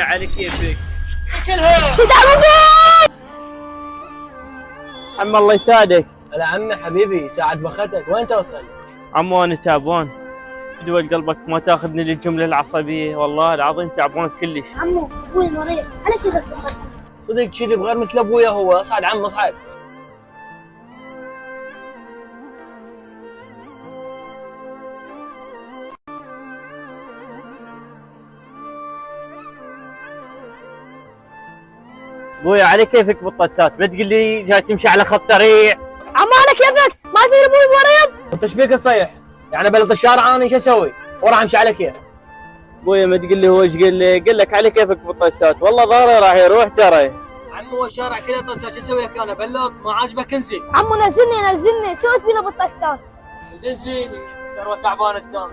على كيفك كلها عم الله يساعدك. هلا عمي حبيبي ساعد بختك وين توصل؟ عمو انا تعبان، دول قلبك ما تاخذني للجمله العصبيه، والله العظيم تعبان كلش. عمو ابوي مريض على كيفك بس. صدق شيلي بغير مثل ابويا هو. اصعد عم اصعد. ابويا على كيفك بالطسات، ما تقول لي جاي تمشي على خط سريع. عمو على كيفك ما تدري ابوي مريض. انت ايش بيك تصيح؟ يعني بلط الشارع انا شو اسوي؟ وراح امشي على كيف؟ ابويا ما تقول لي هو ايش قال لك على كيفك بالطسات، والله ظهري راح يروح ترى. عمي هو الشارع كله طسات، شو اسوي لك انا؟ بلط ما عاجبك انزل. عمو نزلني سويت بينا بالطسات. انزل ترى تعبان التام.